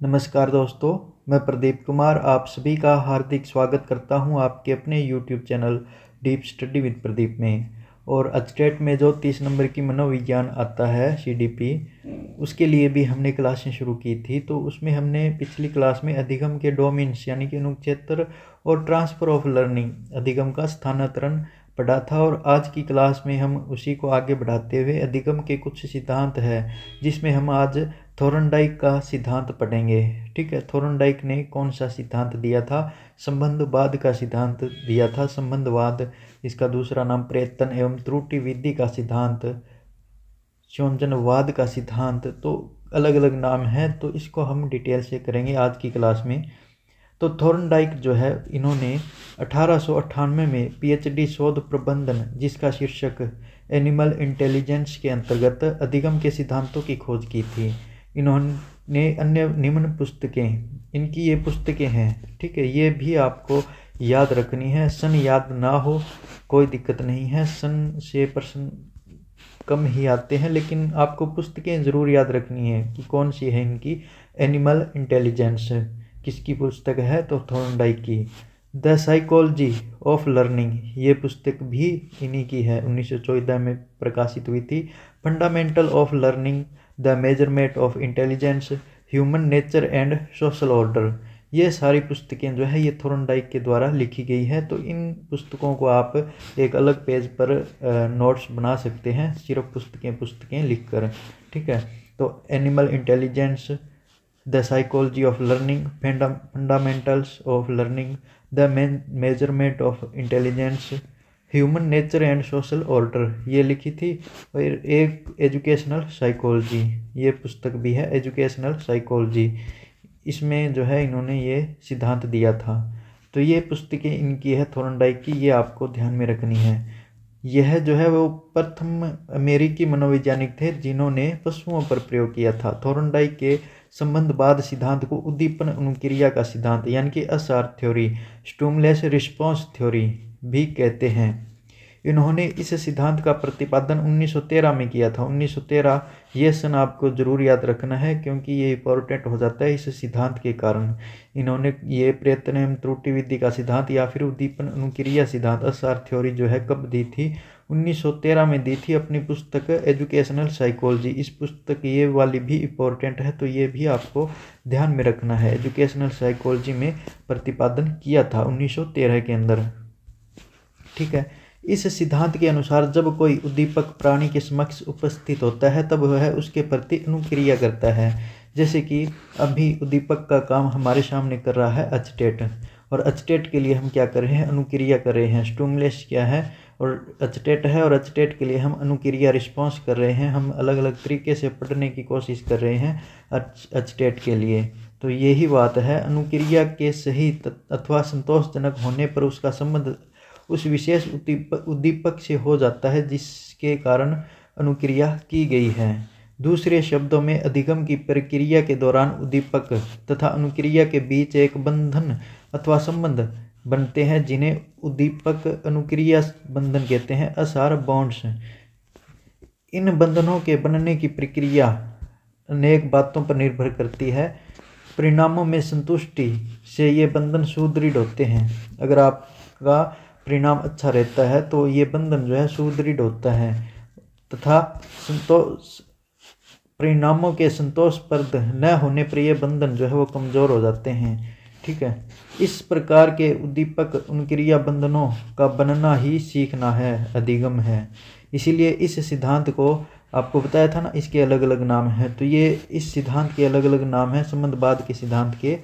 नमस्कार दोस्तों, मैं प्रदीप कुमार आप सभी का हार्दिक स्वागत करता हूं आपके अपने YouTube channel deep study with Pradeep में। और अचटेट में जो 30 नंबर की मनोविज्ञान आता है CDP, उसके लिए भी हमने क्लासें शुरू की थी। तो उसमें हमने पिछली क्लास में अधिगम के डोमेन्स यानी कि अनुक्षेत्र और ट्रांसफ़र ऑफ लर्निंग अधिगम का स्थानांतरण पढ़ा था। और आज की क्लास में हम उसी को आगे बढ़ाते हुए अधिगम के कुछ सिद्धांत है जिसमें हम आज थोर्नडाइक का सिद्धांत पढ़ेंगे। ठीक है, थोर्नडाइक ने कौन सा सिद्धांत दिया था? संबंधवाद का सिद्धांत दिया था। संबंधवाद, इसका दूसरा नाम प्रयत्न एवं त्रुटि विधि का सिद्धांत, संयोजनवाद का सिद्धांत, तो अलग अलग नाम है। तो इसको हम डिटेल से करेंगे आज की क्लास में। तो थोर्नडाइक जो है, इन्होंने 1898 में PhD शोध प्रबंधन जिसका शीर्षक एनिमल इंटेलिजेंस के अंतर्गत अधिगम के सिद्धांतों की खोज की थी। इन्होंने अन्य निम्न पुस्तकें, इनकी ये पुस्तकें हैं। ठीक है, ये भी आपको याद रखनी है। सन याद ना हो कोई दिक्कत नहीं है, सन से प्रश्न कम ही आते हैं, लेकिन आपको पुस्तकें ज़रूर याद रखनी है कि कौन सी है इनकी। एनिमल इंटेलिजेंस किसकी पुस्तक है? तो थोर्नडाइक की। द साइकोलॉजी ऑफ लर्निंग, ये पुस्तक भी इन्हीं की है, 1914 में प्रकाशित हुई थी। Fundamental of learning, the measurement of intelligence, human nature and social order, ये सारी पुस्तकें जो है ये थोर्नडाइक के द्वारा लिखी गई है। तो इन पुस्तकों को आप एक अलग पेज पर नोट्स बना सकते हैं, सिर्फ पुस्तकें लिखकर। ठीक है, तो animal intelligence, the psychology of learning, fundamentals of learning, the measurement of intelligence, human nature and social order, ये लिखी थी। और एक एजुकेशनल साइकोलॉजी, ये पुस्तक भी है, एजुकेशनल साइकोलॉजी, इसमें जो है इन्होंने ये सिद्धांत दिया था। तो ये पुस्तकें इनकी है थोर्नडाइक की, ये आपको ध्यान में रखनी है। यह जो है वो प्रथम अमेरिकी मनोवैज्ञानिक थे जिन्होंने पशुओं पर प्रयोग किया था। थोर्नडाइक के संबंधवाद सिद्धांत को उद्दीपन अनुक्रिया का सिद्धांत यानी कि SR theory, stimulus response theory भी कहते हैं। इन्होंने इस सिद्धांत का प्रतिपादन 1913 में किया था। 1913 ये सन आपको जरूर याद रखना है क्योंकि ये इंपॉर्टेंट हो जाता है इस सिद्धांत के कारण। इन्होंने ये प्रयत्न एवं त्रुटि विधि का सिद्धांत या फिर उद्दीपन अनुक्रिया सिद्धांत SR थ्योरी जो है कब दी थी? 1913 में दी थी, अपनी पुस्तक एजुकेशनल साइकोलॉजी। इस पुस्तक ये वाली भी इम्पोर्टेंट है, तो ये भी आपको ध्यान में रखना है। एजुकेशनल साइकोलॉजी में प्रतिपादन किया था 1913 के अंदर। ठीक है, इस सिद्धांत के अनुसार जब कोई उद्दीपक प्राणी के समक्ष उपस्थित होता है तब वह उसके प्रति अनुक्रिया करता है। जैसे कि अभी उद्दीपक का काम हमारे सामने कर रहा है अचटेट, और अचटेट के लिए हम क्या कर रहे हैं? अनुक्रिया कर रहे हैं। स्टिमुलस क्या है और अचटेट है, और अचटेट के लिए हम अनुक्रिया रिस्पॉन्स कर रहे हैं। हम अलग अलग तरीके से पढ़ने की कोशिश कर रहे हैं अचटेट के लिए। तो यही बात है, अनुक्रिया के सही अथवा संतोषजनक होने पर उसका संबंध उस विशेष उद्दीपक से हो जाता है जिसके कारण अनुक्रिया की गई है। दूसरे शब्दों में अधिगम की प्रक्रिया के दौरान उद्दीपक तथा अनुक्रिया के बीच एक बंधन अथवा संबंध बनते हैं जिन्हें उद्दीपक अनुक्रिया बंधन कहते हैं, SR बॉन्ड्स। इन बंधनों के बनने की प्रक्रिया अनेक बातों पर निर्भर करती है। परिणामों में संतुष्टि से ये बंधन सुदृढ़ होते हैं। अगर आपका परिणाम अच्छा रहता है तो ये बंधन जो है सुदृढ़ होता है, तथा परिणामों के संतोषप्रद न होने पर यह बंधन जो है वो कमज़ोर हो जाते हैं। ठीक है, इस प्रकार के उद्दीपक अनुक्रिया बंधनों का बनना ही सीखना है, अधिगम है। इसीलिए इस सिद्धांत को आपको बताया था ना, इसके अलग अलग नाम हैं। तो ये इस सिद्धांत के अलग अलग नाम हैं, संबंधवाद के सिद्धांत के,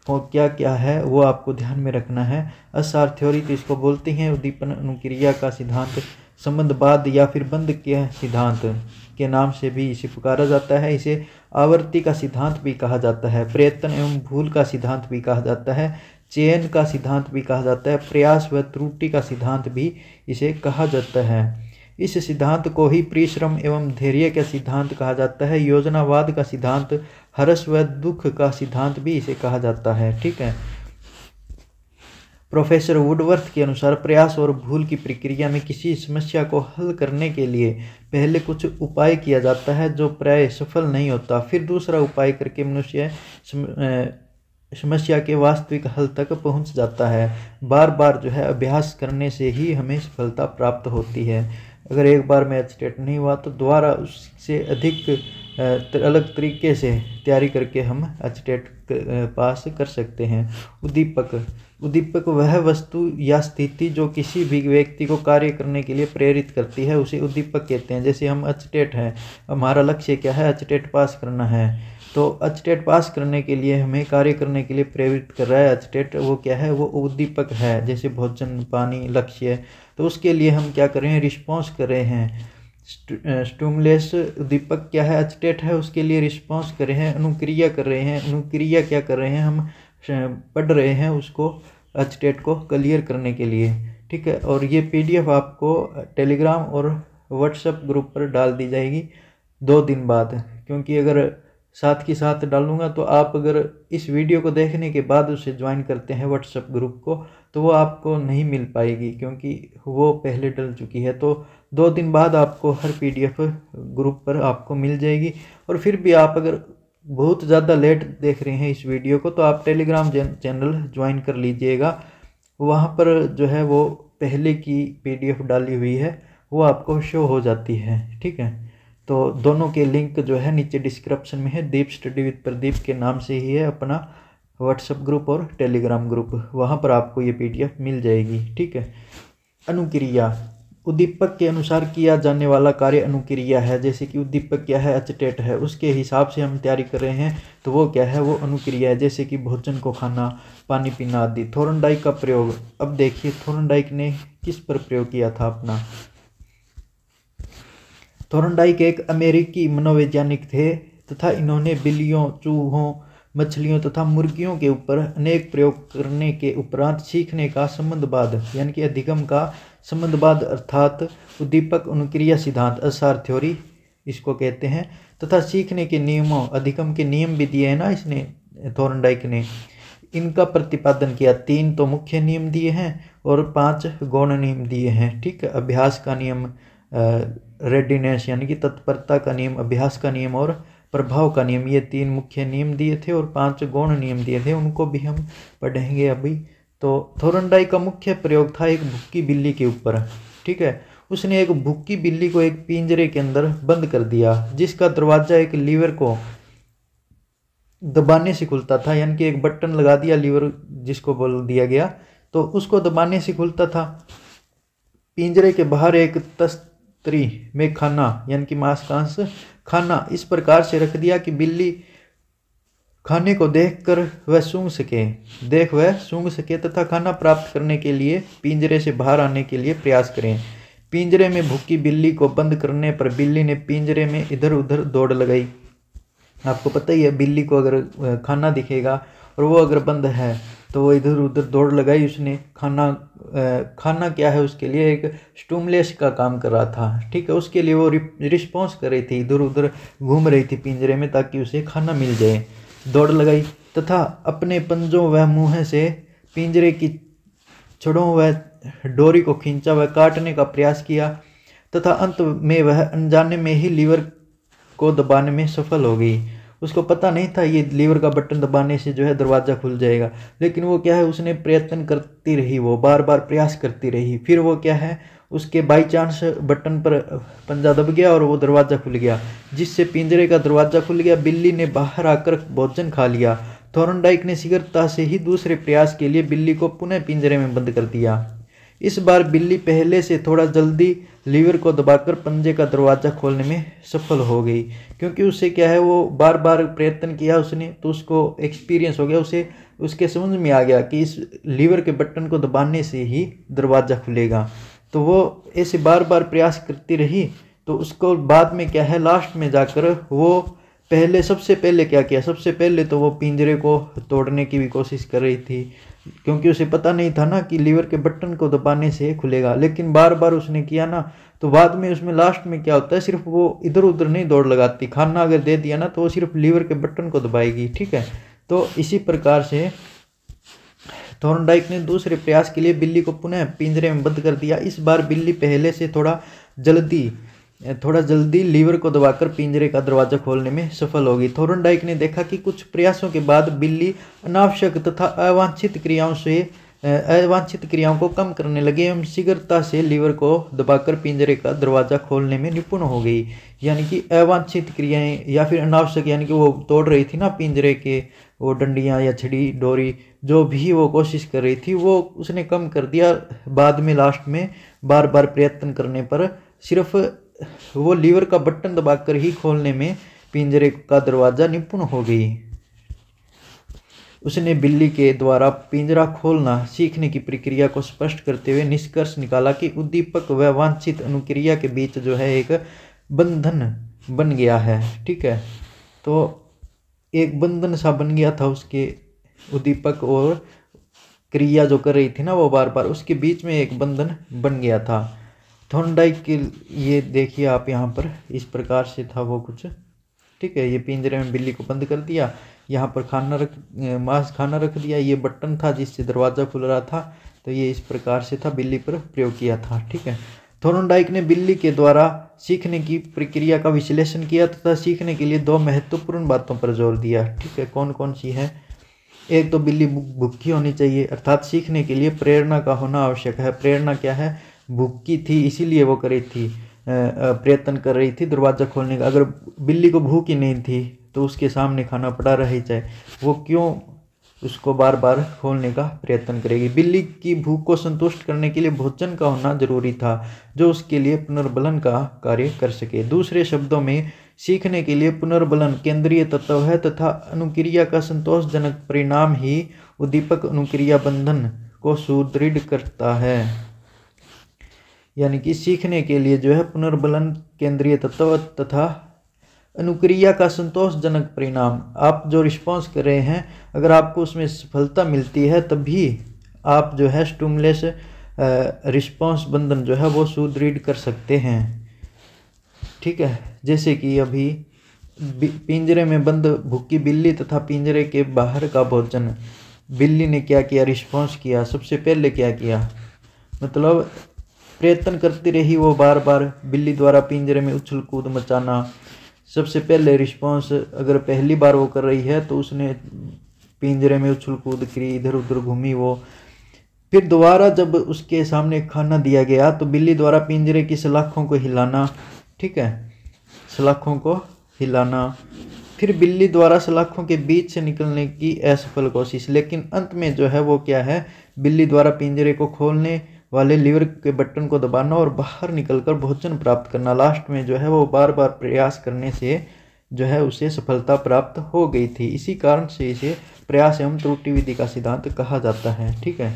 और क्या क्या है वो आपको ध्यान में रखना है। SR थ्योरी तो इसको बोलते हैं उद्दीपन अनुक्रिया का सिद्धांत। संबंधवाद या फिर बंध के सिद्धांत के नाम से भी इसे पुकारा जाता है। इसे आवर्ती का सिद्धांत भी कहा जाता है, प्रयत्न एवं भूल का सिद्धांत भी कहा जाता है, चयन का सिद्धांत भी कहा जाता है, प्रयास व त्रुटि का सिद्धांत भी इसे कहा जाता है। इस सिद्धांत को ही परिश्रम एवं धैर्य का सिद्धांत कहा जाता है। योजनावाद का सिद्धांत, हर्ष व दुख का सिद्धांत भी इसे कहा जाता है। ठीक है, प्रोफेसर वुडवर्थ के अनुसार प्रयास और भूल की प्रक्रिया में किसी समस्या को हल करने के लिए पहले कुछ उपाय किया जाता है जो प्राय सफल नहीं होता, फिर दूसरा उपाय करके मनुष्य समस्या के वास्तविक हल तक पहुंच जाता है। बार बार जो है अभ्यास करने से ही हमें सफलता प्राप्त होती है। अगर एक बार में एचटेट नहीं हुआ तो दोबारा उससे अधिक अलग तरीके से तैयारी करके हम एचटेट पास कर सकते हैं। उद्दीपक वह वस्तु या स्थिति जो किसी भी व्यक्ति को कार्य करने के लिए प्रेरित करती है उसे उद्दीपक कहते हैं। जैसे हम एचटेट हैं, हमारा लक्ष्य क्या है, एचटेट पास करना है, तो एचटेट पास करने के लिए हमें कार्य करने के लिए प्रेरित कर रहा है एचटेट, वो क्या है, वो उद्दीपक है। जैसे भोजन, पानी, लक्ष्य, तो उसके लिए हम क्या कर रहे हैं, रिस्पॉन्स कर रहे हैं। स्टिमुलस उद्दीपक क्या है, एचटेट है, उसके लिए रिस्पॉन्स कर रहे हैं, अनुक्रिया कर रहे हैं। अनुक्रिया क्या कर रहे हैं, हम पढ़ रहे हैं उसको, एचटेट को क्लियर करने के लिए, ठीक है। और ये पीडीएफ आपको टेलीग्राम और व्हाट्सएप ग्रुप पर डाल दी जाएगी 2 दिन बाद, क्योंकि अगर साथ के साथ डालूंगा तो आप अगर इस वीडियो को देखने के बाद उसे ज्वाइन करते हैं व्हाट्सएप ग्रुप को तो वो आपको नहीं मिल पाएगी, क्योंकि वो पहले डल चुकी है। तो 2 दिन बाद आपको हर पीडीएफ ग्रुप पर आपको मिल जाएगी। और फिर भी आप अगर बहुत ज़्यादा लेट देख रहे हैं इस वीडियो को तो आप टेलीग्राम चैनल ज्वाइन कर लीजिएगा। वहाँ पर जो है वो पहले की पीडीएफ डाली हुई है वो आपको शो हो जाती है, ठीक है। तो दोनों के लिंक जो है नीचे डिस्क्रिप्शन में है। दीप स्टडी विद प्रदीप के नाम से ही है अपना व्हाट्सएप ग्रुप और टेलीग्राम ग्रुप, वहाँ पर आपको ये पीडीएफ मिल जाएगी, ठीक है। अनुक्रिया, उद्दीपक के अनुसार किया जाने वाला कार्य अनुक्रिया है। जैसे कि उद्दीपक क्या है, एचटेट है, उसके हिसाब से हम तैयारी कर रहे हैं तो वो क्या है, वो अनुक्रिया है। जैसे कि भोजन को खाना, पानी पीना आदि। थोर्नडाइक का प्रयोग, अब देखिए थोर्नडाइक ने किस पर प्रयोग किया था अपना। थोर्नडाइक एक अमेरिकी मनोवैज्ञानिक थे तथा इन्होंने बिल्लियों, चूहों, मछलियों तथा मुर्गियों के ऊपर अनेक प्रयोग करने के उपरांत सीखने का संबंधवाद यानी कि अधिगम का संबंधवाद अर्थात उद्दीपक अनुक्रिया सिद्धांत, एसआर थ्योरी इसको कहते हैं, तथा सीखने के नियमों, अधिगम के नियम भी दिए हैं ना इसने, थोर्नडाइक ने, इनका प्रतिपादन किया। 3 तो मुख्य नियम दिए हैं और 5 गौण नियम दिए हैं, ठीक है। अभ्यास का नियम, रेडीनेस यानी कि तत्परता का नियम, अभ्यास का नियम और प्रभाव का नियम, ये 3 मुख्य नियम दिए थे और 5 गौण नियम दिए थे, उनको भी हम पढ़ेंगे अभी। तो थोर्नडाइक का मुख्य प्रयोग था एक भूखी बिल्ली के ऊपर, ठीक है। उसने एक भूखी बिल्ली को एक पिंजरे के अंदर बंद कर दिया जिसका दरवाजा एक लीवर को दबाने से खुलता था, यानी कि एक बटन लगा दिया, लीवर जिसको बोल दिया गया, तो उसको दबाने से खुलता था। पिंजरे के बाहर एक तस्तरी में खाना यानी कि मांसांश खाना इस प्रकार से रख दिया कि बिल्ली खाने को देखकर वह सूंघ सके तथा खाना प्राप्त करने के लिए पिंजरे से बाहर आने के लिए प्रयास करें। पिंजरे में भूखी बिल्ली को बंद करने पर बिल्ली ने पिंजरे में इधर उधर दौड़ लगाई। आपको पता ही है, बिल्ली को अगर खाना दिखेगा और वो अगर बंद है तो वो इधर उधर दौड़ लगाई। उसने खाना क्या है, उसके लिए एक स्टिमुलस का काम कर रहा था, ठीक है। उसके लिए वो रिस्पॉन्स कर रही थी, इधर उधर घूम रही थी पिंजरे में ताकि उसे खाना मिल जाए। दौड़ लगाई तथा अपने पंजों व मुँह से पिंजरे की छड़ों व डोरी को खींचा व काटने का प्रयास किया तथा अंत में वह अनजाने में ही लीवर को दबाने में सफल हो गई। उसको पता नहीं था ये लीवर का बटन दबाने से जो है दरवाज़ा खुल जाएगा, लेकिन वो क्या है, उसने प्रयत्न करती रही, वो बार बार प्रयास करती रही। फिर वो क्या है, उसके बाई चांस बटन पर पंजा दब गया और वो दरवाज़ा खुल गया, जिससे पिंजरे का दरवाज़ा खुल गया। बिल्ली ने बाहर आकर भोजन खा लिया। थोर्नडाइक ने शीघ्रता से ही दूसरे प्रयास के लिए बिल्ली को पुनः पिंजरे में बंद कर दिया। इस बार बिल्ली पहले से थोड़ा जल्दी लीवर को दबाकर पंजे का दरवाज़ा खोलने में सफल हो गई, क्योंकि उससे क्या है, वो बार बार प्रयत्न किया उसने, तो उसको एक्सपीरियंस हो गया, उसे उसके समझ में आ गया कि इस लीवर के बटन को दबाने से ही दरवाज़ा खुलेगा। तो वो ऐसे बार बार प्रयास करती रही। तो उसको बाद में क्या है, लास्ट में जाकर वो सबसे पहले क्या किया, सबसे पहले तो वो पिंजरे को तोड़ने की भी कोशिश कर रही थी, क्योंकि उसे पता नहीं था ना कि लीवर के बटन को दबाने से खुलेगा। लेकिन बार बार उसने किया ना, तो बाद में उसमें लास्ट में क्या होता है, सिर्फ वो इधर उधर नहीं दौड़ लगाती, खाना अगर दे दिया ना तो वो सिर्फ लीवर के बटन को दबाएगी, ठीक है। तो इसी प्रकार से थॉर्नडाइक ने दूसरे प्रयास के लिए बिल्ली को पुनः पिंजरे में बंद कर दिया। इस बार बिल्ली पहले से थोड़ा जल्दी लीवर को दबाकर पिंजरे का दरवाजा खोलने में सफल होगी। थॉर्नडाइक ने देखा कि कुछ प्रयासों के बाद बिल्ली अनावश्यक तथा अवांछित क्रियाओं को कम करने लगे एवं शीघ्रता से लीवर को दबाकर पिंजरे का दरवाजा खोलने में निपुण हो गई। यानी कि अवांछित क्रियाएं या फिर अनावश्यक, यानी कि वो तोड़ रही थी ना पिंजरे के वो डंडियां या छड़ी डोरी, जो भी वो कोशिश कर रही थी वो उसने कम कर दिया। बाद में लास्ट में बार बार प्रयत्न करने पर सिर्फ वो लीवर का बटन दबाकर ही खोलने में पिंजरे का दरवाजा निपुण हो गई। उसने बिल्ली के द्वारा पिंजरा खोलना सीखने की प्रक्रिया को स्पष्ट करते हुए निष्कर्ष निकाला कि उद्दीपक व वांछित अनुक्रिया के बीच जो है एक बंधन बन गया है। ठीक है, तो एक बंधन सा बन गया था उसके उद्दीपक और क्रिया जो कर रही थी ना वो बार बार, उसके बीच में एक बंधन बन गया था। थॉर्नडाइक के ये देखिए आप यहाँ पर इस प्रकार से था वो कुछ। ठीक है, ये पिंजरे में बिल्ली को बंद कर दिया, यहाँ पर खाना रख दिया, ये बटन था जिससे दरवाज़ा खुल रहा था, तो ये इस प्रकार से था, बिल्ली पर प्रयोग किया था। ठीक है, थॉर्नडाइक ने बिल्ली के द्वारा सीखने की प्रक्रिया का विश्लेषण किया तथा सीखने के लिए दो महत्वपूर्ण बातों पर जोर दिया। ठीक है, कौन कौन सी है? एक तो बिल्ली भूखी होनी चाहिए, अर्थात सीखने के लिए प्रेरणा का होना आवश्यक है। प्रेरणा क्या है? भूखी थी इसीलिए वो कर रही थी, प्रयत्न कर रही थी दरवाज़ा खोलने का। अगर बिल्ली को भूख ही नहीं थी तो उसके सामने खाना पड़ा रहे चाहे, वो क्यों उसको बार बार खोलने का प्रयत्न करेगी? बिल्ली की भूख को संतुष्ट करने के लिए भोजन का होना जरूरी था जो उसके लिए पुनर्बलन का कार्य कर सके। दूसरे शब्दों में सीखने के लिए पुनर्बलन केंद्रीय तत्व है तथा अनुक्रिया का संतोषजनक परिणाम ही उद्दीपक अनुक्रिया बंधन को सुदृढ़ करता है। यानी कि सीखने के लिए जो है पुनर्बलन केंद्रीय तत्व तथा अनुक्रिया का संतोषजनक परिणाम, आप जो रिस्पॉन्स कर रहे हैं अगर आपको उसमें सफलता मिलती है तभी आप जो है स्टिमुलस रिस्पॉन्स बंधन जो है वो सुदृढ़ कर सकते हैं। ठीक है, जैसे कि अभी पिंजरे में बंद भूखी बिल्ली तथा पिंजरे के बाहर का भोजन, बिल्ली ने क्या किया? रिस्पॉन्स किया। सबसे पहले क्या किया? मतलब प्रयत्न करती रही वो बार बार बिल्ली द्वारा पिंजरे में उछल कूद मचाना। सबसे पहले रिस्पॉन्स, अगर पहली बार वो कर रही है तो उसने पिंजरे में उछल कूद करी, इधर उधर घूमी वो। फिर दोबारा जब उसके सामने खाना दिया गया तो बिल्ली द्वारा पिंजरे की सलाखों को हिलाना। ठीक है, सलाखों को हिलाना। फिर बिल्ली द्वारा सलाखों के बीच से निकलने की असफल कोशिश, लेकिन अंत में जो है वो क्या है? बिल्ली द्वारा पिंजरे को खोलने वाले लीवर के बटन को दबाना और बाहर निकलकर भोजन प्राप्त करना। लास्ट में जो है वो बार बार प्रयास करने से जो है उसे सफलता प्राप्त हो गई थी। इसी कारण से इसे प्रयास एवं त्रुटि विधि का सिद्धांत कहा जाता है। ठीक है,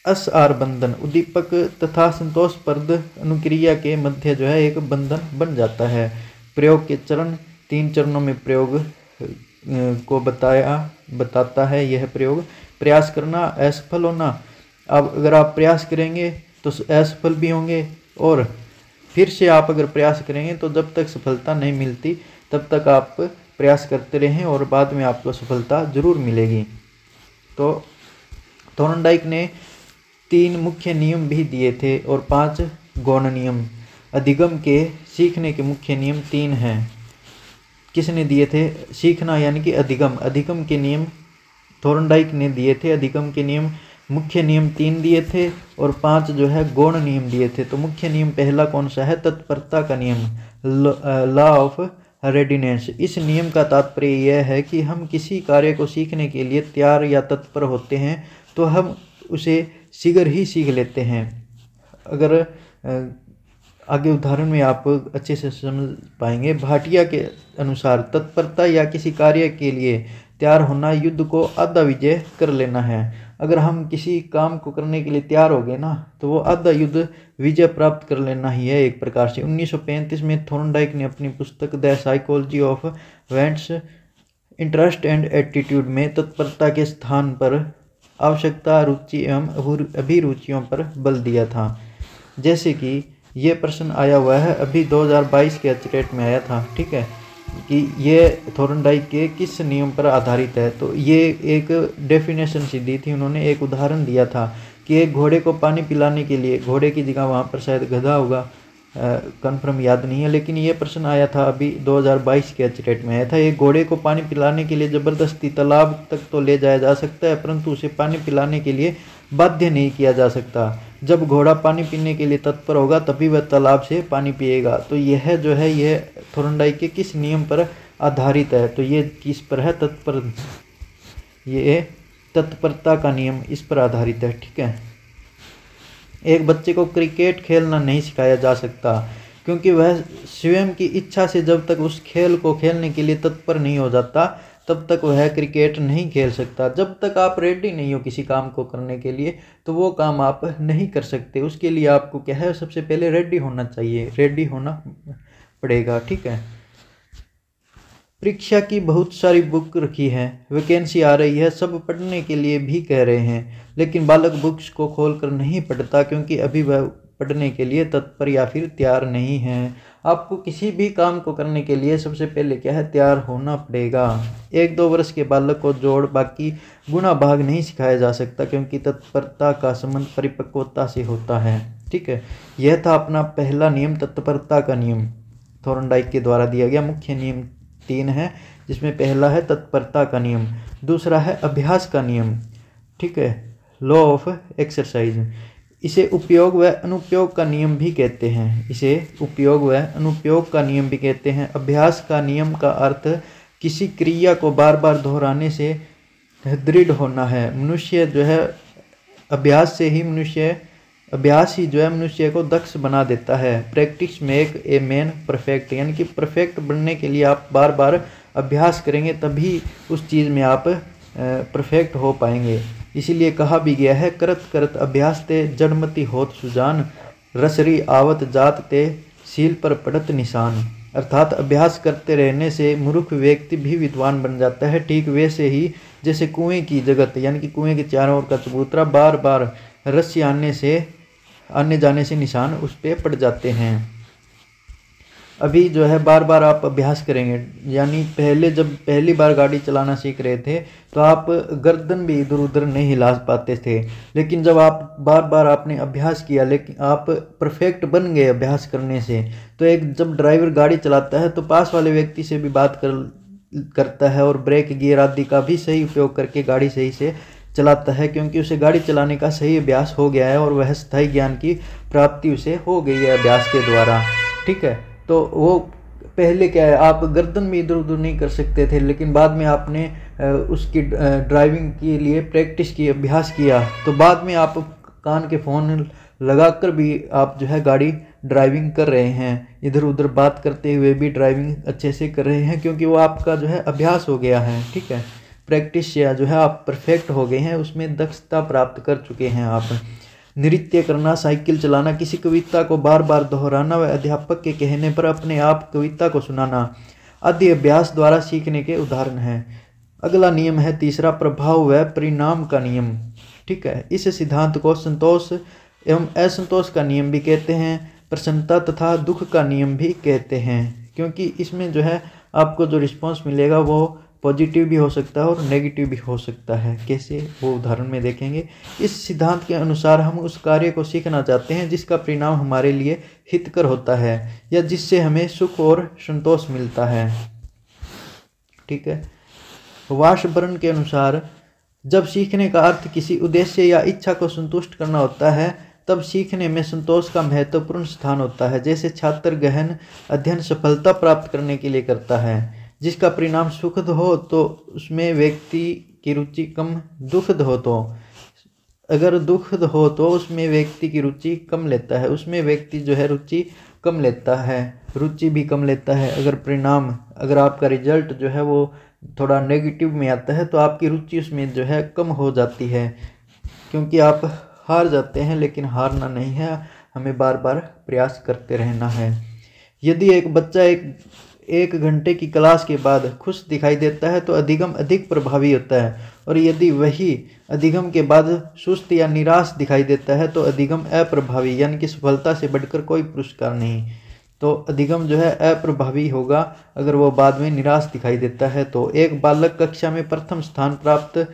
असआर बंधन, उद्दीपक तथा संतोषप्रद अनुक्रिया के मध्य जो है एक बंधन बन जाता है। प्रयोग के चरण, 3 चरणों में प्रयोग को बताता है यह प्रयोग। प्रयास करना, असफल होना। अब अगर आप प्रयास करेंगे तो असफल भी होंगे और फिर से आप अगर प्रयास करेंगे तो जब तक सफलता नहीं मिलती तब तक आप प्रयास करते रहें और बाद में आपको सफलता जरूर मिलेगी। तो थॉर्नडाइक ने 3 मुख्य नियम भी दिए थे और 5 गौण नियम। अधिगम के सीखने के मुख्य नियम 3 हैं। किसने दिए थे? सीखना यानी कि अधिगम के नियम थॉर्नडाइक ने दिए थे। अधिगम के नियम, मुख्य नियम 3 दिए थे और 5 जो है गौण नियम दिए थे। तो मुख्य नियम पहला कौन सा है? तत्परता का नियम, लॉ ऑफ रेडीनेस। इस नियम का तात्पर्य यह है कि हम किसी कार्य को सीखने के लिए तैयार या तत्पर होते हैं तो हम उसे शीघ्र ही सीख लेते हैं। अगर आगे उदाहरण में आप अच्छे से समझ पाएंगे। भाटिया के अनुसार तत्परता या किसी कार्य के लिए तैयार होना युद्ध को आधा विजय कर लेना है। अगर हम किसी काम को करने के लिए तैयार हो गए ना तो वो आधा युद्ध विजय प्राप्त कर लेना ही है एक प्रकार से। 1935 में थॉर्नडाइक ने अपनी पुस्तक the psychology of events, interest and attitude में तत्परता के स्थान पर आवश्यकता, रुचि एवं अभिरुचियों पर बल दिया था। जैसे कि ये प्रश्न आया हुआ है अभी 2022 के एचटेट में आया था। ठीक है, कि ये थॉर्नडाइक के किस नियम पर आधारित है। तो ये एक डेफिनेशन सी दी थी उन्होंने, एक उदाहरण दिया था कि एक घोड़े को पानी पिलाने के लिए, घोड़े की जगह वहाँ पर शायद गधा होगा, कंफर्म याद नहीं है, लेकिन ये प्रश्न आया था अभी 2022 के एचटेट में आया था। एक घोड़े को पानी पिलाने के लिए ज़बरदस्ती तालाब तक तो ले जाया जा सकता है, परंतु उसे पानी पिलाने के लिए बाध्य नहीं किया जा सकता। जब घोड़ा पानी पीने के लिए तत्पर होगा तभी वह तालाब से पानी पिएगा। तो यह जो है ये थॉर्नडाइक के किस नियम पर आधारित है, तो ये किस पर है, ये तत्परता का नियम इस पर आधारित है। ठीक है। एक बच्चे को क्रिकेट खेलना नहीं सिखाया जा सकता, क्योंकि वह स्वयं की इच्छा से जब तक उस खेल को खेलने के लिए तत्पर नहीं हो जाता तब तक वह क्रिकेट नहीं खेल सकता। जब तक आप रेडी नहीं हो किसी काम को करने के लिए तो वो काम आप नहीं कर सकते। उसके लिए आपको क्या है, सबसे पहले रेडी होना चाहिए, रेडी होना पड़ेगा। ठीक है। परीक्षा की बहुत सारी बुक रखी है, वैकेंसी आ रही है, सब पढ़ने के लिए भी कह रहे हैं, लेकिन बालक बुक्स को खोलकर नहीं पढ़ता क्योंकि अभी वह पढ़ने के लिए तत्पर या फिर तैयार नहीं है। आपको किसी भी काम को करने के लिए सबसे पहले क्या है, तैयार होना पड़ेगा। 1-2 वर्ष के बालक को जोड़ बाकी गुणा भाग नहीं सिखाया जा सकता, क्योंकि तत्परता का संबंध परिपक्वता से होता है। ठीक है। यह था अपना पहला नियम, तत्परता का नियम, थॉर्नडाइक के द्वारा दिया गया। मुख्य नियम 3 है, जिसमें पहला है तत्परता का नियम, दूसरा है अभ्यास का नियम। ठीक है, लॉ ऑफ एक्सरसाइज। इसे उपयोग व अनुपयोग का नियम भी कहते हैं, इसे उपयोग व अनुपयोग का नियम भी कहते हैं। अभ्यास का नियम का अर्थ किसी क्रिया को बार बार दोहराने से दृढ़ होना है। मनुष्य जो है अभ्यास ही जो है मनुष्य को दक्ष बना देता है। Practice make a man perfect, यानी कि परफेक्ट बनने के लिए आप बार बार अभ्यास करेंगे तभी उस चीज़ में आप परफेक्ट हो पाएंगे। इसीलिए कहा भी गया है, करत करत अभ्यास ते जड़मति होत सुजान, रसरी आवत जात ते सील पर पड़त निशान। अर्थात अभ्यास करते रहने से मूर्ख व्यक्ति भी विद्वान बन जाता है। ठीक वैसे ही जैसे कुएं की जगत, यानी कि कुएं के चारों ओर का चबूतरा बार बार रस्सी आने जाने से निशान उस पर पड़ जाते हैं। अभी जो है बार बार आप अभ्यास करेंगे, यानी जब पहली बार गाड़ी चलाना सीख रहे थे तो आप गर्दन भी इधर उधर नहीं हिला पाते थे, लेकिन जब आप बार बार आपने अभ्यास किया, लेकिन आप परफेक्ट बन गए अभ्यास करने से, तो एक जब ड्राइवर गाड़ी चलाता है तो पास वाले व्यक्ति से भी बात करता है और ब्रेक गियर आदि का भी सही उपयोग करके गाड़ी सही से चलाता है, क्योंकि उसे गाड़ी चलाने का सही अभ्यास हो गया है और वह स्थायी ज्ञान की प्राप्ति उसे हो गई है अभ्यास के द्वारा। ठीक है। तो वो पहले क्या है, आप गर्दन में इधर उधर नहीं कर सकते थे, लेकिन बाद में आपने उसकी ड्राइविंग के लिए प्रैक्टिस की, अभ्यास किया, तो बाद में आप कान के फ़ोन लगाकर भी आप जो है गाड़ी ड्राइविंग कर रहे हैं, इधर उधर बात करते हुए भी ड्राइविंग अच्छे से कर रहे हैं, क्योंकि वो आपका जो है अभ्यास हो गया है। ठीक है। प्रैक्टिस या जो है आप परफेक्ट हो गए हैं, उसमें दक्षता प्राप्त कर चुके हैं आप। नृत्य करना, साइकिल चलाना, किसी कविता को बार बार दोहराना व अध्यापक के कहने पर अपने आप कविता को सुनाना आदि अभ्यास द्वारा सीखने के उदाहरण हैं। अगला नियम है तीसरा, प्रभाव व परिणाम का नियम। ठीक है। इस सिद्धांत को संतोष एवं असंतोष का नियम भी कहते हैं, प्रसन्नता तथा दुख का नियम भी कहते हैं, क्योंकि इसमें जो है आपको जो रिस्पॉन्स मिलेगा वो पॉजिटिव भी हो सकता है और नेगेटिव भी हो सकता है। कैसे, वो उदाहरण में देखेंगे। इस सिद्धांत के अनुसार हम उस कार्य को सीखना चाहते हैं जिसका परिणाम हमारे लिए हितकर होता है या जिससे हमें सुख और संतोष मिलता है। ठीक है। वाशबर्न के अनुसार जब सीखने का अर्थ किसी उद्देश्य या इच्छा को संतुष्ट करना होता है तब सीखने में संतोष का महत्वपूर्ण स्थान होता है। जैसे छात्र गहन अध्ययन सफलता प्राप्त करने के लिए करता है, जिसका परिणाम सुखद हो तो उसमें व्यक्ति की रुचि कम, दुखद हो तो अगर दुखद हो तो उसमें व्यक्ति की रुचि कम लेता है, उसमें व्यक्ति जो है रुचि कम लेता है, रुचि भी कम लेता है। अगर आपका रिजल्ट जो है वो थोड़ा नेगेटिव में आता है तो आपकी रुचि उसमें जो है कम हो जाती है, क्योंकि आप हार जाते हैं। लेकिन हारना नहीं है, हमें बार बार प्रयास करते रहना है। यदि एक बच्चा एक घंटे की क्लास के बाद खुश दिखाई देता है तो अधिगम अधिक प्रभावी होता है, और यदि वही अधिगम के बाद सुस्त या निराश दिखाई देता है तो अधिगम अप्रभावी, यानी कि सफलता से बढ़कर कोई पुरस्कार नहीं। तो अधिगम जो है अप्रभावी होगा अगर वो बाद में निराश दिखाई देता है। तो एक बालक कक्षा में प्रथम स्थान प्राप्त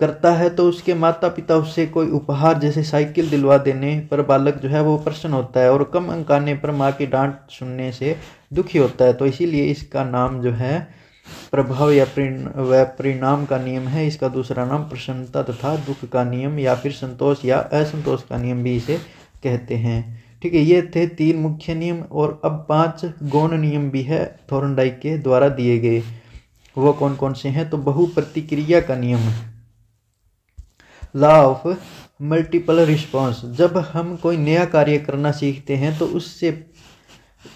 करता है तो उसके माता पिता उससे कोई उपहार जैसे साइकिल दिलवा देने पर बालक जो है वो प्रसन्न होता है, और कम अंक आने पर माँ की डांट सुनने से दुखी होता है। तो इसीलिए इसका नाम जो है प्रभाव या परिणाम का नियम है। इसका दूसरा नाम प्रसन्नता तथा दुख का नियम या फिर संतोष या असंतोष का नियम भी इसे कहते हैं। ठीक है, ये थे 3 मुख्य नियम, और अब 5 गौण नियम भी है थॉर्नडाइक के द्वारा दिए गए। वो कौन कौन से हैं? तो बहुप्रतिक्रिया का नियम, लॉ ऑफ मल्टीपल रिस्पॉन्स। जब हम कोई नया कार्य करना सीखते हैं तो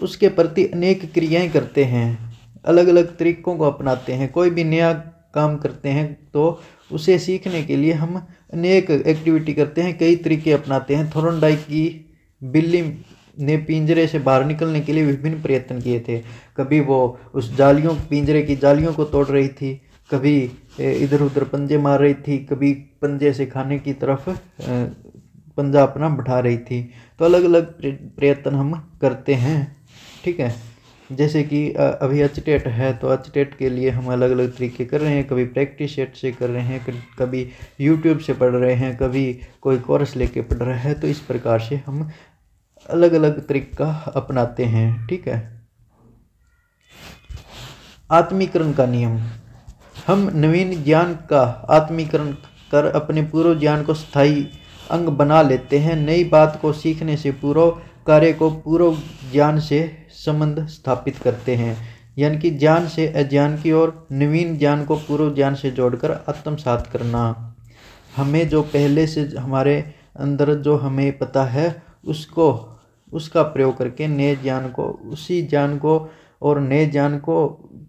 उसके प्रति अनेक क्रियाएं करते हैं, अलग अलग तरीकों को अपनाते हैं। कोई भी नया काम करते हैं तो उसे सीखने के लिए हम अनेक एक्टिविटी करते हैं, कई तरीके अपनाते हैं। थॉर्नडाइक की बिल्ली ने पिंजरे से बाहर निकलने के लिए विभिन्न प्रयत्न किए थे। कभी वो उस पिंजरे की जालियों को तोड़ रही थी, कभी इधर उधर पंजे मार रही थी, कभी पंजे से खाने की तरफ पंजा अपना बढ़ा रही थी। तो अलग अलग प्रयत्न हम करते हैं। ठीक है, जैसे कि अभी अचटेट है तो अचटेट के लिए हम अलग अलग तरीके कर रहे हैं, कभी प्रैक्टिस सेट से कर रहे हैं, कभी यूट्यूब से पढ़ रहे हैं, कभी कोई कोर्स लेके पढ़ रहे हैं। तो इस प्रकार से हम अलग अलग तरीका अपनाते हैं। ठीक है, आत्मीकरण का नियम, हम नवीन ज्ञान का आत्मीकरण कर अपने पूर्व ज्ञान को स्थायी अंग बना लेते हैं। नई बात को सीखने से पूर्व कार्य को पूर्व ज्ञान से संबंध स्थापित करते हैं, यानी कि ज्ञान से अज्ञान की ओर, नवीन ज्ञान को पूर्व ज्ञान से जोड़कर आत्मसात करना। हमें जो पहले से हमारे अंदर जो हमें पता है उसका प्रयोग करके नए ज्ञान को, उसी ज्ञान को और नए ज्ञान को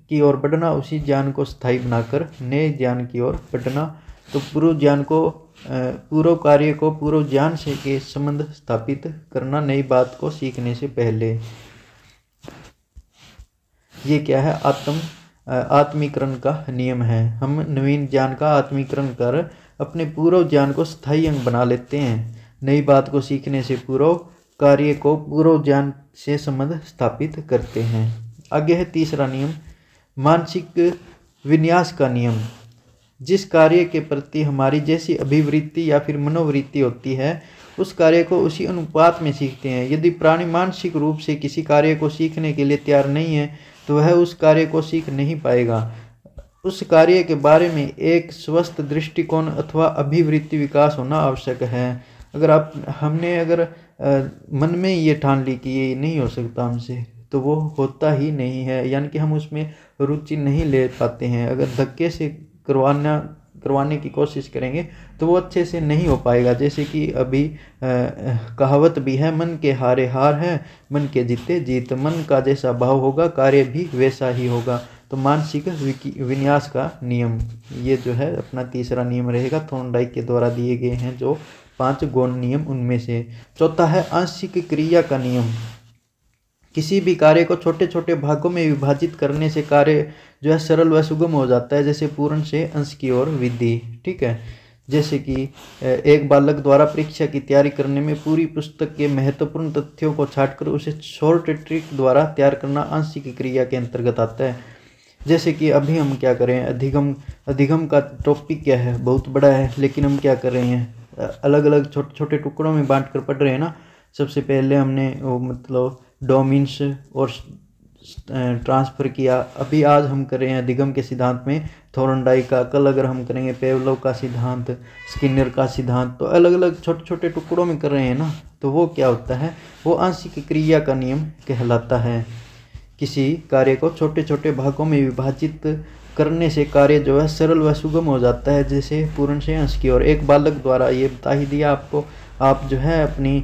की ओर बढ़ना, उसी ज्ञान को स्थायी बनाकर नए ज्ञान की ओर बढ़ना। तो पूर्व ज्ञान को, पूर्व कार्य को पूर्व ज्ञान से के संबंध स्थापित करना नई बात को सीखने से पहले। ये क्या है? आत्मीकरण का नियम है। हम नवीन ज्ञान का आत्मीकरण कर अपने पूर्व ज्ञान को स्थायी अंग बना लेते हैं। नई बात को सीखने से पूर्व कार्य को पूर्व ज्ञान से संबंध स्थापित करते हैं। आगे है तीसरा नियम, मानसिक विन्यास का नियम। जिस कार्य के प्रति हमारी जैसी अभिवृत्ति या फिर मनोवृत्ति होती है उस कार्य को उसी अनुपात में सीखते हैं। यदि प्राणी मानसिक रूप से किसी कार्य को सीखने के लिए तैयार नहीं है तो वह उस कार्य को सीख नहीं पाएगा। उस कार्य के बारे में एक स्वस्थ दृष्टिकोण अथवा अभिवृत्ति विकास होना आवश्यक है। अगर हमने मन में ये ठान ली कि ये नहीं हो सकता हमसे, तो वो होता ही नहीं है, यानी कि हम उसमें रुचि नहीं ले पाते हैं। अगर धक्के से करवाने की कोशिश करेंगे तो वो अच्छे से नहीं हो पाएगा। जैसे कि अभी कहावत भी है, मन के हारे हार है, मन के जीते जीत। मन का जैसा भाव होगा कार्य भी वैसा ही होगा। तो मानसिक विन्यास का नियम, ये जो है अपना तीसरा नियम रहेगा। थॉर्नडाइक के द्वारा दिए गए हैं जो 5 गौण नियम, उनमें से चौथा है आंशिक क्रिया का नियम। किसी भी कार्य को छोटे छोटे भागों में विभाजित करने से कार्य जो है सरल व सुगम हो जाता है, जैसे पूर्ण से अंश की ओर वृद्धि। ठीक है, जैसे कि एक बालक द्वारा परीक्षा की तैयारी करने में पूरी पुस्तक के महत्वपूर्ण तथ्यों को छांटकर उसे शॉर्ट ट्रिक द्वारा तैयार करना आंशिक क्रिया के अंतर्गत आता है। जैसे कि अभी हम क्या करें, अधिगम का टॉपिक क्या है, बहुत बड़ा है, लेकिन हम क्या कर रहे हैं, अलग अलग छोटे छोटे टुकड़ों में बांट कर पढ़ रहे हैं ना। सबसे पहले हमने वो मतलब डोमिन्स और ट्रांसफ़र किया। अभी आज हम कर रहे हैं अधिगम के सिद्धांत में थॉर्नडाइक का, कल अगर हम करेंगे पेवलोव का सिद्धांत, स्किनर का सिद्धांत। तो अलग अलग छोटे छोटे टुकड़ों में कर रहे हैं ना, तो वो क्या होता है, वो आंशिक क्रिया का नियम कहलाता है। किसी कार्य को छोटे छोटे भागों में विभाजित करने से कार्य जो है सरल व सुगम हो जाता है, जैसे पूर्ण से अंश की ओर। एक बालक द्वारा ये बता ही दिया आपको, आप जो है अपनी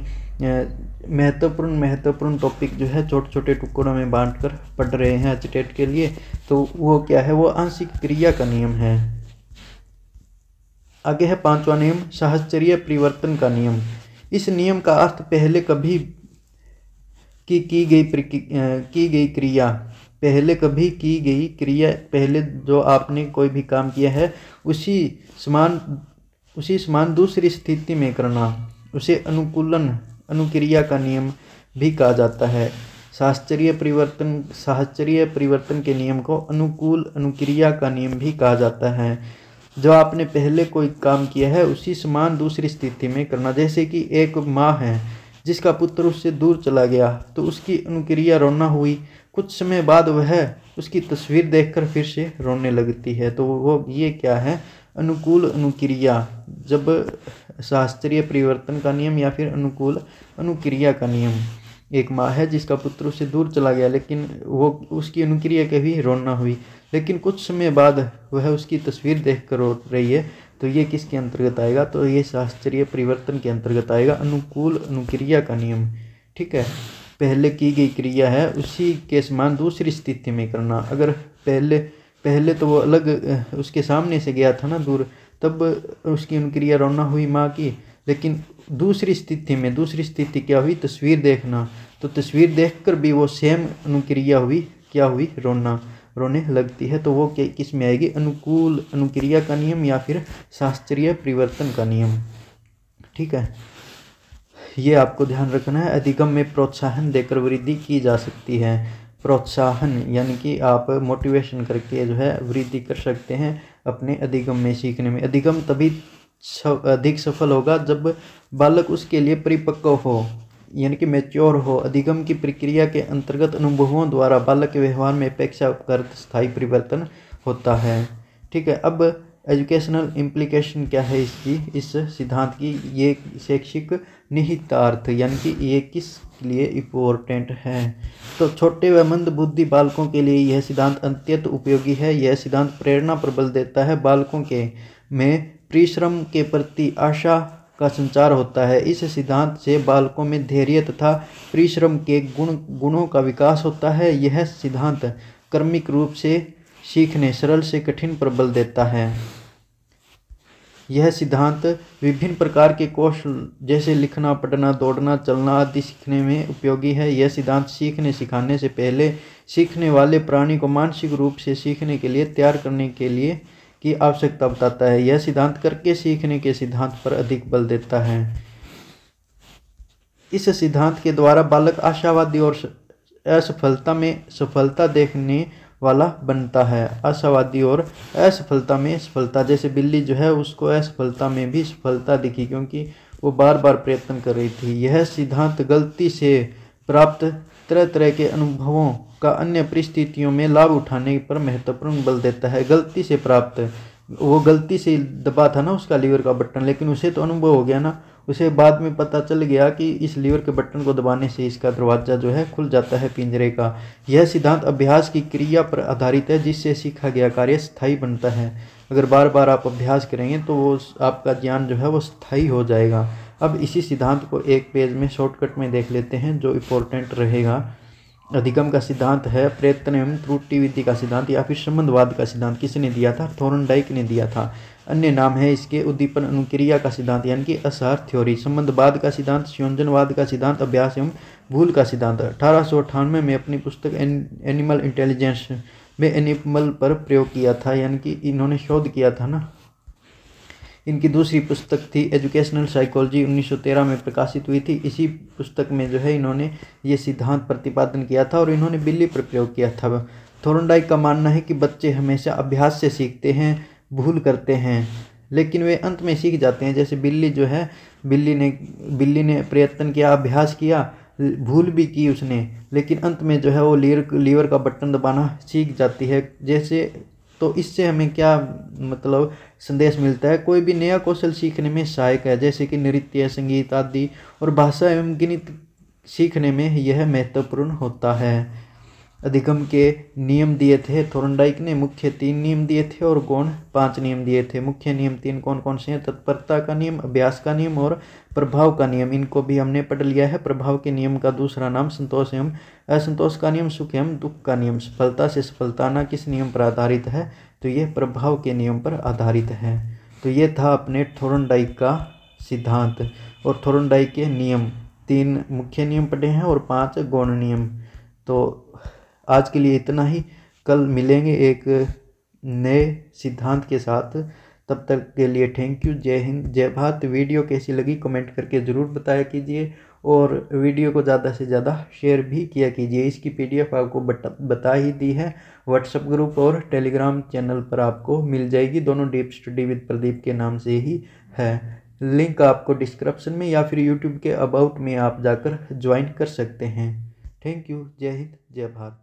महत्वपूर्ण टॉपिक जो है छोटे छोटे टुकड़ों में बांटकर पढ़ रहे हैं एचटेट के लिए, तो वो क्या है, वो आंशिक क्रिया का नियम है। आगे है 5वां नियम, साहचर्य परिवर्तन का नियम। इस नियम का अर्थ पहले कभी की गई क्रिया, पहले जो आपने कोई भी काम किया है उसी समान दूसरी स्थिति में करना, उसे अनुक्रिया का नियम भी कहा जाता है। शास्त्रीय परिवर्तन के नियम को अनुकूल अनुक्रिया का नियम भी कहा जाता है। जो आपने पहले कोई काम किया है उसी समान दूसरी स्थिति में करना। जैसे कि एक माँ है जिसका पुत्र उससे दूर चला गया तो उसकी अनुक्रिया रोना हुई, कुछ समय बाद वह उसकी तस्वीर देखकर फिर से रोने लगती है। तो वो ये क्या है, अनुकूल अनुक्रिया। जब शास्त्रीय परिवर्तन का नियम या फिर अनुकूल अनुक्रिया का नियम, एक माँ है जिसका पुत्र उससे दूर चला गया लेकिन वो उसकी अनुक्रिया कभी रोना हुई, लेकिन कुछ समय बाद वह उसकी तस्वीर देखकर रो रही है, तो ये किसके अंतर्गत आएगा, तो ये शास्त्रीय परिवर्तन के अंतर्गत आएगा, अनुकूल अनुक्रिया का नियम। ठीक है, पहले की गई क्रिया है उसी के समान दूसरी स्थिति में करना। अगर पहले तो वो अलग उसके सामने से गया था ना दूर, तब उसकी अनुक्रिया रोना हुई माँ की, लेकिन दूसरी स्थिति क्या हुई, तस्वीर देखना, तो तस्वीर देखकर भी वो सेम अनुक्रिया हुई, क्या हुई, रोने लगती है। तो वो किस में आएगी, अनुकूल अनुक्रिया का नियम या फिर शास्त्रीय परिवर्तन का नियम। ठीक है, ये आपको ध्यान रखना है। अधिगम में प्रोत्साहन देकर वृद्धि की जा सकती है। प्रोत्साहन यानी कि आप मोटिवेशन करके जो है वृद्धि कर सकते हैं अपने अधिगम में, सीखने में। अधिगम तभी अधिक सफल होगा जब बालक उसके लिए परिपक्व हो, यानी कि मैच्योर हो। अधिगम की प्रक्रिया के अंतर्गत अनुभवों द्वारा बालक के व्यवहार में अपेक्षाकृत स्थायी परिवर्तन होता है। ठीक है, अब एजुकेशनल इम्प्लीकेशन क्या है इस सिद्धांत की, ये शैक्षिक निहितार्थ, यानी कि ये किस लिए इम्पोर्टेंट है। तो छोटे व मंद बुद्धि बालकों के लिए यह सिद्धांत अत्यंत उपयोगी है। यह सिद्धांत प्रेरणा पर बल देता है, बालकों के में परिश्रम के प्रति आशा का संचार होता है। इस सिद्धांत से बालकों में धैर्य तथा परिश्रम के गुणों का विकास होता है। यह सिद्धांत क्रमिक रूप से सीखने, सरल से कठिन पर बल देता है। यह सिद्धांत विभिन्न प्रकार के कौशल जैसे लिखना, पढ़ना, दौड़ना, चलना आदि सीखने में उपयोगी है। यह सिद्धांत सीखने सिखाने से पहले सीखने वाले प्राणी को मानसिक रूप से सीखने के लिए तैयार करने के लिए की आवश्यकता बताता है। यह सिद्धांत करके सीखने के सिद्धांत पर अधिक बल देता है। इस सिद्धांत के द्वारा बालक आशावादी और असफलता में सफलता देखने वाला बनता है। आशावादी और असफलता में सफलता, जैसे बिल्ली जो है उसको असफलता में भी सफलता दिखी क्योंकि वो बार बार प्रयत्न कर रही थी। यह सिद्धांत गलती से प्राप्त तरह तरह के अनुभवों का अन्य परिस्थितियों में लाभ उठाने पर महत्वपूर्ण बल देता है। गलती से प्राप्त, वो गलती से दबा था ना उसका लीवर का बटन, लेकिन उसे तो अनुभव हो गया ना, उसे बाद में पता चल गया कि इस लीवर के बटन को दबाने से इसका दरवाज़ा जो है खुल जाता है पिंजरे का। यह सिद्धांत अभ्यास की क्रिया पर आधारित है जिससे सीखा गया कार्य स्थायी बनता है। अगर बार बार आप अभ्यास करेंगे तो वो आपका ज्ञान जो है वो स्थायी हो जाएगा। अब इसी सिद्धांत को एक पेज में शॉर्टकट में देख लेते हैं जो इम्पोर्टेंट रहेगा। अधिगम का सिद्धांत है प्रयत्न एवं त्रुटि विधि का सिद्धांत या फिर संबंधवाद का सिद्धांत। किसने दिया था, थॉर्नडाइक ने दिया था। अन्य नाम है इसके उद्दीपन अनुक्रिया का सिद्धांत यानी कि असार थ्योरी, संबंधवाद का सिद्धांत, संयोजनवाद का सिद्धांत, अभ्यास एवं भूल का सिद्धांत। 1898 में अपनी पुस्तक एनिमल इंटेलिजेंस में एनिमल पर प्रयोग किया था, यानी कि इन्होंने शोध किया था ना। इनकी दूसरी पुस्तक थी एजुकेशनल साइकोलॉजी, 1913 में प्रकाशित हुई थी। इसी पुस्तक में जो है इन्होंने ये सिद्धांत प्रतिपादन किया था और इन्होंने बिल्ली पर प्रयोग किया था। थॉर्नडाइक का मानना है कि बच्चे हमेशा अभ्यास से सीखते हैं, भूल करते हैं लेकिन वे अंत में सीख जाते हैं। जैसे बिल्ली जो है, बिल्ली ने प्रयत्न किया, अभ्यास किया, भूल भी की उसने, लेकिन अंत में जो है वो लीवर का बटन दबाना सीख जाती है। जैसे तो इससे हमें क्या मतलब संदेश मिलता है, कोई भी नया कौशल सीखने में सहायक है, जैसे कि नृत्य, संगीत आदि, और भाषा एवं गणित सीखने में यह महत्वपूर्ण होता है। अधिगम के नियम दिए थे थॉर्नडाइक ने, मुख्य 3 नियम दिए थे और गौण 5 नियम दिए थे। मुख्य नियम 3 कौन कौन से हैं, तत्परता का नियम, अभ्यास का नियम और प्रभाव का नियम। इनको भी हमने पढ़ लिया है। प्रभाव के नियम का दूसरा नाम संतोष एवं असंतोष का नियम, सुख एवं दुख का नियम। सफलता से सफलता आना किस नियम पर आधारित है, तो ये प्रभाव के नियम पर आधारित है। तो ये था अपने थॉर्नडाइक का सिद्धांत और थॉर्नडाइक के नियम। 3 मुख्य नियम पढ़े हैं और 5 गौण नियम। तो आज के लिए इतना ही, कल मिलेंगे एक नए सिद्धांत के साथ। तब तक के लिए थैंक यू, जय हिंद, जय भारत। वीडियो कैसी लगी कमेंट करके ज़रूर बताया कीजिए और वीडियो को ज़्यादा से ज़्यादा शेयर भी किया कीजिए। इसकी PDF आपको बता ही दी है, व्हाट्सएप ग्रुप और टेलीग्राम चैनल पर आपको मिल जाएगी। दोनों डीप स्टडी विद प्रदीप के नाम से ही है। लिंक आपको डिस्क्रिप्शन में या फिर यूट्यूब के अबाउट में आप जाकर ज्वाइन कर सकते हैं। Thank you. जय हिंद, जय भारत।